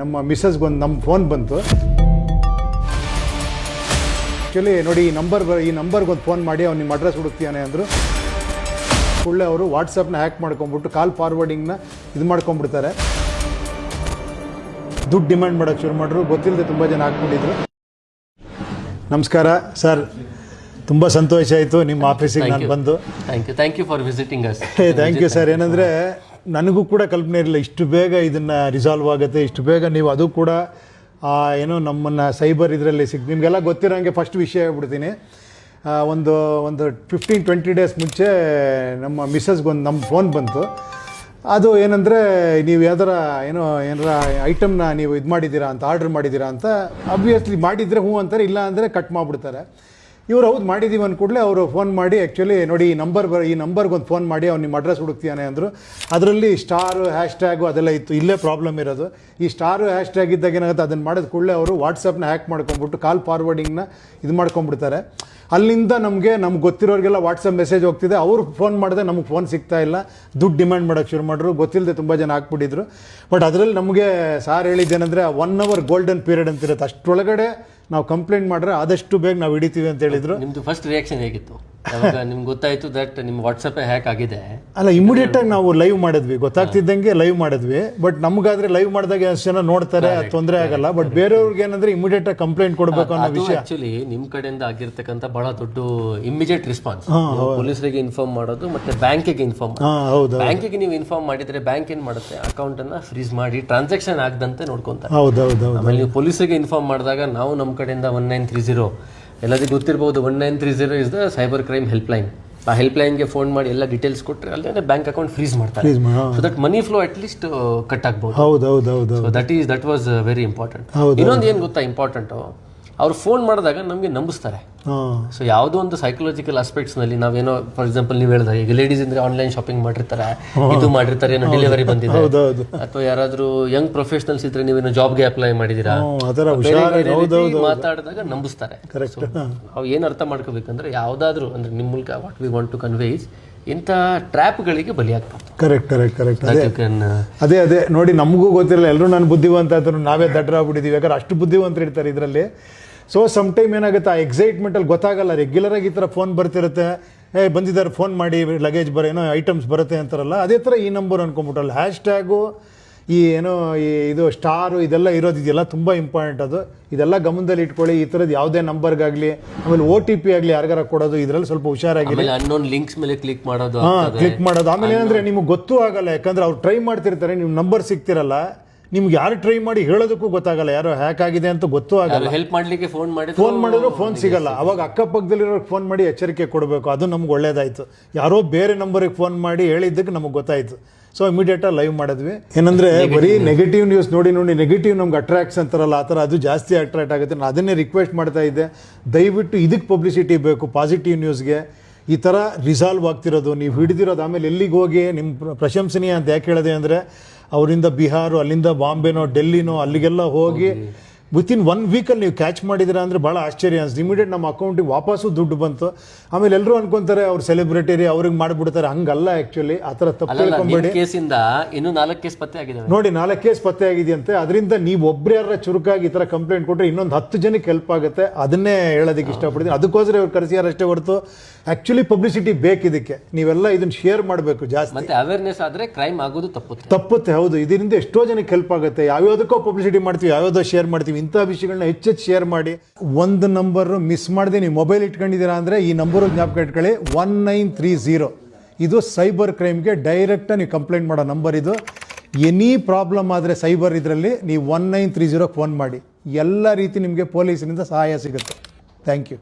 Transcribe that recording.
ನಮ್ಮ ಮಿಸ್ಸಸ್ಗೊಂದು ನಮ್ಮ ಫೋನ್ ಬಂತು. ಆ್ಯಕ್ಚುಲಿ ನೋಡಿ ಈ ನಂಬರ್ಗೊಂದು ಫೋನ್ ಮಾಡಿ ಅವ್ನು ನಿಮ್ಮ ಅಡ್ರೆಸ್ ಹುಡುಕ್ತೀಯಾನೆ ಅಂದರು. ಒಳ್ಳೆ ಅವರು ವಾಟ್ಸಪ್ನ ಹ್ಯಾಕ್ ಮಾಡ್ಕೊಂಬಿಟ್ಟು ಕಾಲ್ ಫಾರ್ವರ್ಡಿಂಗ್ನ ಇದು ಮಾಡ್ಕೊಂಬಿಡ್ತಾರೆ. ದುಡ್ಡು ಡಿಮ್ಯಾಂಡ್ ಮಾಡೋಕ್ಕೆ ಶುರು ಮಾಡಿದ್ರು. ಗೊತ್ತಿಲ್ಲದೆ ತುಂಬ ಜನ ಹಾಕ್ಕೊಂಡಿದ್ರು. ನಮಸ್ಕಾರ ಸರ್, ತುಂಬ ಸಂತೋಷ ಆಯಿತು ನಿಮ್ಮ ಆಫೀಸಿಗೆ ನಾನು ಬಂದು. Thank you for visiting us. Thank you sir. ಏನಂದರೆ ನನಗೂ ಕೂಡ ಕಲ್ಪನೆ ಇರಲಿಲ್ಲ ಇಷ್ಟು ಬೇಗ ಇದನ್ನು ರಿಸಾಲ್ವ್ ಆಗುತ್ತೆ, ಇಷ್ಟು ಬೇಗ ನೀವು ಅದು ಕೂಡ ಏನೋ ನಮ್ಮನ್ನು ಸೈಬರ್ ಇದರಲ್ಲಿ ನಿಮಗೆಲ್ಲ ಗೊತ್ತಿರೋಂಗೆ ಫಸ್ಟ್ ವಿಷಯ ಹೇಳ್ಬಿಡ್ತೀನಿ. ಒಂದು 15-20 ಡೇಸ್ ಮುಂಚೆ ನಮ್ಮ ಮಿಸ್ಸಸ್ಗೊಂದು ನಮ್ಮ ಫೋನ್ ಬಂತು. ಅದು ಏನಂದರೆ ನೀವು ಏನಾರ ಐಟಮ್ನ ನೀವು ಇದು ಮಾಡಿದ್ದೀರಾ ಅಂತ, ಆರ್ಡ್ರ್ ಮಾಡಿದ್ದೀರಾ ಅಂತ. ಅಬ್ವಿಯಸ್ಲಿ ಮಾಡಿದರೆ ಹ್ಞೂ ಅಂತಾರೆ, ಇಲ್ಲ ಅಂದರೆ ಕಟ್ ಮಾಡಿಬಿಡ್ತಾರೆ. ಇವ್ರು ಹೌದು ಮಾಡಿದ್ದೀವಿ ಅಂದ್ಕೂಡಲೇ ಅವರು ಫೋನ್ ಮಾಡಿ ಆ್ಯಕ್ಚುಲಿ ನೋಡಿ ಈ ನಂಬರ್ಗೊಂದು ಫೋನ್ ಮಾಡಿ ಅವ್ನು ನಿಮ್ಮ ಅಡ್ರೆಸ್ ಹುಡುಕ್ತೀಯಾನೆ ಅಂದರು. ಅದರಲ್ಲಿ ಸ್ಟಾರು ಹ್ಯಾಶ್ಟ್ಯಾಗು ಅದೆಲ್ಲ ಇತ್ತು. ಇಲ್ಲೇ ಪ್ರಾಬ್ಲಮ್ ಇರೋದು. ಈ ಸ್ಟಾರು ಹ್ಯಾಶ್ಟ್ಯಾಗ್ ಇದ್ದಾಗ ಏನಾಗುತ್ತೆ, ಅದನ್ನು ಮಾಡಿದ ಕೂಡಲೇ ಅವರು ವಾಟ್ಸಪ್ನ ಹ್ಯಾಕ್ ಮಾಡ್ಕೊಂಬಿಟ್ಟು ಕಾಲ್ ಫಾರ್ವರ್ಡಿಂಗ್ನ ಇದು ಮಾಡ್ಕೊಂಬಿಡ್ತಾರೆ. ಅಲ್ಲಿಂದ ನಮಗೆ ಗೊತ್ತಿರೋರಿಗೆಲ್ಲ ವಾಟ್ಸಪ್ ಮೆಸೇಜ್ ಹೋಗ್ತಿದೆ. ಅವ್ರು ಫೋನ್ ಮಾಡಿದೆ, ನಮಗೆ ಫೋನ್ ಸಿಗ್ತಾ ಇಲ್ಲ. ದುಡ್ಡು ಡಿಮ್ಯಾಂಡ್ ಮಾಡೋಕ್ಕೆ ಶುರು ಮಾಡಿದ್ರು. ಗೊತ್ತಿಲ್ಲದೆ ತುಂಬ ಜನ ಹಾಕ್ಬಿಟ್ಟಿದ್ರು. ಬಟ್ ಅದರಲ್ಲಿ ನಮಗೆ ಸಾರ್ ಹೇಳಿದ್ದೇನೆಂದರೆ 1 hour ಗೋಲ್ಡನ್ ಪೀರಿಯಡ್ ಅಂತಿರುತ್ತೆ. ಅಷ್ಟರೊಳಗಡೆ ನಾವು ಕಂಪ್ಲೇಂಟ್ ಮಾಡಿದ್ರೆ ಆದಷ್ಟು ಬೇಗ ನಾವು ಹಿಡಿತೀವಿ ಅಂತ ಹೇಳಿದ್ರು. ನಿಮ್ಮದು ಫಸ್ಟ್ ರಿಯಾಕ್ಷನ್ ಹೇಗಿತ್ತು ನಿಮ್ಗೆ ಗೊತ್ತಾಯಿತು ದಟ್ ನಿಮ್ಮ ವಾಟ್ಸಪ್ಪೇ ಹ್ಯಾಕ್ ಆಗಿದೆ? ಅಲ್ಲ, ಇಮಿಡಿಯೇಟಾಗಿ ನಾವು ಲೈವ್ ಮಾಡಿದ್ವಿ. ಗೊತ್ತಾಗ್ತಿದ್ದಂಗೆ ಲೈವ್ ಮಾಡಿದ್ವಿ. ಬಟ್ ನಮಗಾದ್ರೆ ಲೈವ್ ಮಾಡಿದಾಗ ಎಷ್ಟು ಜನ ನೋಡ್ತಾರೆ, ತೊಂದರೆ ಆಗಲ್ಲ. ಬಟ್ ಬೇರೆಯವ್ರಿಗೆ ಏನಂದ್ರೆ ಇಮಿಡಿಯೇಟಾಗಿ ಕಂಪ್ಲೇಂಟ್ ಕೊಡಬೇಕು ಅನ್ನೋ ವಿಷಯ. ಆಕ್ಚುಲಿ ನಿಮ್ಮ ಕಡೆಯಿಂದ ಆಗಿರ್ತಕ್ಕಂಥ ಬಹಳ ದೊಡ್ಡ ಇಮಿಡಿಯೇಟ್ ರೆಸ್ಪಾನ್ಸ್. ಪೊಲೀಸರಿಗೆ ಇನ್ಫಾರ್ಮ್ ಮಾಡೋದು ಮತ್ತೆ ಬ್ಯಾಂಕಿಗೆ ಇನ್ಫಾರ್ಮ್ ಮಾಡೋದು. ಬ್ಯಾಂಕಿಗೆ ನೀವು ಇನ್ಫಾರ್ಮ್ ಮಾಡಿದ್ರೆ ಬ್ಯಾಂಕ್ ಏನ್ ಮಾಡುತ್ತೆ, ಅಕೌಂಟ್ ಅನ್ನ ಫ್ರೀಸ್ ಮಾಡಿ ಟ್ರಾನ್ಸಾಕ್ಷನ್ ಆಗದಂತೆ ನೋಡ್ಕೊಂತಾರೆ. ಆಮೇಲೆ ನೀವು ಪೊಲೀಸರಿಗೆ ಇನ್ಫಾರ್ಮ್ ಮಾಡಿದಾಗ ನಾವು ನಮ್ಮ ಕಡೆಯಿಂದ 1930 ಎಲ್ಲರಿಗೂ ಗೊತ್ತಿರಬಹುದು. 1930 is the cyber crime helpline. ಆ ಹೆಲ್ಪ್ ಲೈನ್ಗೆ ಫೋನ್ ಮಾಡಿ ಎಲ್ಲ ಡೀಟೇಲ್ಸ್ ಕೊಟ್ಟರೆ ಅಲ್ಲೇ ಬ್ಯಾಂಕ್ ಅಕೌಂಟ್ ಫ್ರೀಸ್ ಮಾಡ್ತಾರೆ. So that money flow at least cut ಆಗ್ಬಹುದು. That was very important. ಇನ್ನೊಂದು ಏನು ಗೊತ್ತಾ ಇಂಪಾರ್ಟೆಂಟ್, ಅವ್ರು ಫೋನ್ ಮಾಡಿದಾಗ ನಮಗೆ ನಂಬಿಸ್ತಾರೆ. ಸೊ ಯಾವುದೋ ಒಂದು ಸೈಕಲಾಜಿಕಲ್ ಆಸ್ಪೆಕ್ಟ್ಸ್ ನಲ್ಲಿ ನಾವೇನೋ, ಫಾರ್ ಎಕ್ಸಾಂಪಲ್ ನೀವು ಹೇಳಿದಾಗ ಈಗ ಲೇಡೀಸ್ ಅಂದ್ರೆ ಆನ್ಲೈನ್ ಶಾಪಿಂಗ್ ಮಾಡಿರ್ತಾರೆ, ಇದು ಮಾಡಿರ್ತಾರೆ, ಏನೋ ಡೆಲಿವರಿ ಬಂದಿದೆ, ಅಥವಾ ಯಾರಾದ್ರೂ ಯಂಗ್ ಪ್ರೊಫೆಷನಲ್ಸ್ ಇದ್ರೆ ನೀವೇನೋ ಜಾಬ್ಗೆ ಅಪ್ಲೈ ಮಾಡಿದೀರಾ, ಮಾತಾಡಿದಾಗ ನಂಬಿಸ್ತಾರೆ. ನಾವು ಏನು ಅರ್ಥ ಮಾಡ್ಕೋಬೇಕಂದ್ರೆ ಯಾವ್ದಾದ್ರು ಅಂದ್ರೆ ನಿಮ್ಮ ಮೂಲಕ what we want to convey is ಇಂಥ ಟ್ರ್ಯಾಪ್ಗಳಿಗೆ ಬಲಿಯಾಗ್ಬಾರ್ದು. ಕರೆಕ್ಟ್. ಅದೇ ನೋಡಿ, ನಮಗೂ ಗೊತ್ತಿರಲ್ಲ. ಎಲ್ಲರೂ ನಾನು ಬುದ್ಧಿವಂತ ಆದ್ರು, ನಾವೇ ದಡ್ರಾಗ್ಬಿಟ್ಟಿದ್ದೀವಿ. ಯಾಕಂದ್ರೆ ಅಷ್ಟು ಬುದ್ಧಿವಂತರು ಇರ್ತಾರೆ ಇದರಲ್ಲಿ. ಸೊ ಸಮ್ ಟೈಮ್ ಏನಾಗುತ್ತೆ, ಆ ಎಕ್ಸೈಟ್ಮೆಂಟಲ್ಲಿ ಗೊತ್ತಾಗಲ್ಲ. ರೆಗ್ಯುಲರಾಗಿ ಈ ಥರ ಫೋನ್ ಬರ್ತಿರುತ್ತೆ, ಬಂದಿದ್ದಾರೆ ಫೋನ್ ಮಾಡಿ, ಲಗೇಜ್ ಏನೋ ಐಟಮ್ಸ್ ಬರುತ್ತೆ ಅಂತಾರಲ್ಲ, ಅದೇ ಥರ ಈ ನಂಬರ್ ಅನ್ಕೊಂಬಿಟ್ರಲ್ಲ. ಹ್ಯಾಶ್ಟ್ಯಾಗು ಇದು ಸ್ಟಾರು ಇದೆಲ್ಲ ಇರೋದಿದೆಯಲ್ಲ, ತುಂಬ ಇಂಪಾರ್ಟೆಂಟ್. ಅದು ಇದೆಲ್ಲ ಗಮನದಲ್ಲಿ ಇಟ್ಕೊಳ್ಳಿ. ಈ ಥರದ್ದು ಯಾವುದೇ ನಂಬರ್ಗಾಗಲಿ, ಆಮೇಲೆ OTP ಆಗಲಿ ಯಾರಿಗಾರ ಕೊಡೋದು, ಇದರಲ್ಲಿ ಸ್ವಲ್ಪ ಹುಷಾರಾಗಿ. ಅನ್ನೋನ್ ಲಿಂಕ್ಸ್ ಮೇಲೆ ಕ್ಲಿಕ್ ಮಾಡೋದು. ಆಮೇಲೆ ಏನಂದ್ರೆ ನಿಮ್ಗೆ ಗೊತ್ತೂ ಆಗಲ್ಲ. ಯಾಕಂದ್ರೆ ಅವ್ರು ಟ್ರೈ ಮಾಡ್ತಿರ್ತಾರೆ, ನಿಮ್ಮ ನಂಬರ್ ಸಿಗ್ತಿರಲ್ಲ, ನಿಮ್ಗೆ ಯಾರು ಟ್ರೈ ಮಾಡಿ ಹೇಳೋದಕ್ಕೂ ಗೊತ್ತಾಗಲ್ಲ, ಯಾರೋ ಹ್ಯಾಕ್ ಆಗಿದೆ ಅಂತ ಗೊತ್ತೂ ಆಗಲ್ಲ. ಹೆಲ್ಪ್ ಮಾಡ್ಲಿಕ್ಕೆ ಫೋನ್ ಮಾಡಿದ್ರು ಫೋನ್ ಸಿಗಲ್ಲ. ಅವಾಗ ಅಕ್ಕಪಕ್ಕದಲ್ಲಿರೋರಿಗೆ ಫೋನ್ ಮಾಡಿ ಎಚ್ಚರಿಕೆ ಕೊಡಬೇಕು. ಅದು ನಮ್ಗೆ ಒಳ್ಳೇದಾಯ್ತು. ಯಾರೋ ಬೇರೆ ನಂಬರಿಗೆ ಫೋನ್ ಮಾಡಿ ಹೇಳಿದ್ದಕ್ಕೆ ನಮಗೆ ಗೊತ್ತಾಯ್ತು. ಸೊ ಇಮಿಡಿಯೇಟಾಗಿ ಲೈವ್ ಮಾಡಿದ್ವಿ. ಏನಂದ್ರೆ ಬರೀ ನೆಗೆಟಿವ್ ನ್ಯೂಸ್ ನೋಡಿ ನೆಗೆಟಿವ್ ನಮ್ಗೆ ಅಟ್ರಾಕ್ಟ್ಸ್ ಅಂತಾರಲ್ಲ, ಆ ಥರ ಅದು ಜಾಸ್ತಿ ಅಟ್ರಾಕ್ಟ್ ಆಗುತ್ತೆ. ನಾನು ಅದನ್ನೇ ರಿಕ್ವೆಸ್ಟ್ ಮಾಡ್ತಾ ಇದ್ದೆ, ದಯವಿಟ್ಟು ಇದಕ್ಕೆ ಪಬ್ಲಿಸಿಟಿ ಬೇಕು. ಪಾಸಿಟಿವ್ ನ್ಯೂಸ್ಗೆ ಈ ಥರ ರಿಸಾಲ್ವ್ ಆಗ್ತಿರೋದು, ನೀವು ಹಿಡಿದಿರೋದು. ಆಮೇಲೆ ಎಲ್ಲಿಗೆ ಹೋಗಿ ನಿಮ್ಮ ಪ್ರಶಂಸನೀಯ ಅಂತ ಯಾಕೆ ಹೇಳಿದೆ ಅಂದರೆ, ಅವರಿಂದ ಬಿಹಾರ, ಅಲ್ಲಿಂದ ಬಾಂಬೆನೋ ಡೆಲ್ಲಿನೋ ಅಲ್ಲಿಗೆಲ್ಲ ಹೋಗಿ ವಿತಿನ್ 1 ವೀಕಲ್ಲಿ ನೀವು ಕ್ಯಾಚ್ ಮಾಡಿದಿರ ಅಂದರೆ ಭಾಳ ಆಶ್ಚರ್ಯ ಅನಿಸ್ತು. ಇಮಿಡಿಯೇಟ್ ನಮ್ಮ ಅಕೌಂಟಿಗೆ ವಾಪಸ್ಸು ದುಡ್ಡು ಬಂತು. ಆಮೇಲೆ ಎಲ್ಲರೂ ಅನ್ಕೊಂತಾರೆ ಅವ್ರು ಸೆಲೆಬ್ರಿಟಿ, ಅವ್ರಿಗೆ ಮಾಡಿಬಿಡ್ತಾರೆ. ಹಂಗಲ್ಲ. ಆ್ಯಕ್ಚುಲಿ ಆ ಥರ ತಪ್ಪು ತಿಳ್ಕೊಂಬೇಡಿ. ಇನ್ನೂ 4 ಕೇಸ್ ಪತ್ತೆ ಆಗಿದೆ ನೋಡಿ, 4 ಕೇಸ್ ಪತ್ತೆ ಆಗಿದೆಯಂತೆ. ಅದರಿಂದ ನೀವು ಒಬ್ಬರು ಯಾರ ಚುರುಕಾಗಿ ಈ ಥರ ಕಂಪ್ಲೇಂಟ್ ಕೊಟ್ಟರೆ ಇನ್ನೊಂದು 10 ಜನಕ್ಕೆ ಹೆಲ್ಪ್ ಆಗುತ್ತೆ. ಅದನ್ನೇ ಹೇಳೋದಕ್ಕೆ ಇಷ್ಟಪಡ್ತೀನಿ. ಅದಕ್ಕೋಸ್ಕರ ಇವ್ರು ಕರೆಸಿಯಾರಷ್ಟೇ ಹೊರತು ಆ್ಯಕ್ಚುಲಿ ಪಬ್ಲಿಸಿಟಿ ಬೇಕು ಇದಕ್ಕೆ. ನೀವೆಲ್ಲ ಇದನ್ನು ಶೇರ್ ಮಾಡಬೇಕು ಜಾಸ್ತಿ. ಮತ್ತೆ ಅವೇರ್ನೆಸ್ ಆದರೆ ಕ್ರೈಮ್ ಆಗೋದು ತಪ್ಪುತ್ತೆ. ಹೌದು, ಇದರಿಂದ ಎಷ್ಟೋ ಜನಕ್ಕೆ ಹೆಲ್ಪ್ ಆಗುತ್ತೆ. ಯಾವ್ಯಾವುದಕ್ಕೋ ಪಬ್ಲಿಸಿಟಿ ಮಾಡ್ತೀವಿ, ಯಾವ್ಯಾವುದೋ ಶೇರ್ ಮಾಡ್ತೀವಿ. ಇಂಥ ವಿಷಯಗಳನ್ನ ಹೆಚ್ಚು ಶೇರ್ ಮಾಡಿ. ಒಂದು ನಂಬರ್ ಮಿಸ್ ಮಾಡದೆ ನೀವು ಮೊಬೈಲ್ ಇಟ್ಕೊಂಡಿದ್ದೀರಾ ಅಂದರೆ ಈ ನಂಬರು ಜ್ಞಾಪಕ ಇಟ್ಕೊಳ್ಳಿ, 1930. ಇದು ಸೈಬರ್ ಕ್ರೈಮ್ಗೆ ಡೈರೆಕ್ಟಾಗಿ ನೀವು ಕಂಪ್ಲೇಂಟ್ ಮಾಡೋ ನಂಬರ್ ಇದು. ಎನಿ ಪ್ರಾಬ್ಲಮ್ ಆದರೆ ಸೈಬರ್ ಇದರಲ್ಲಿ ನೀವು 1930 ಫೋನ್ ಮಾಡಿ. ಎಲ್ಲ ರೀತಿ ನಿಮಗೆ ಪೊಲೀಸರಿಂದ ಸಹಾಯ ಸಿಗುತ್ತೆ. Thank you.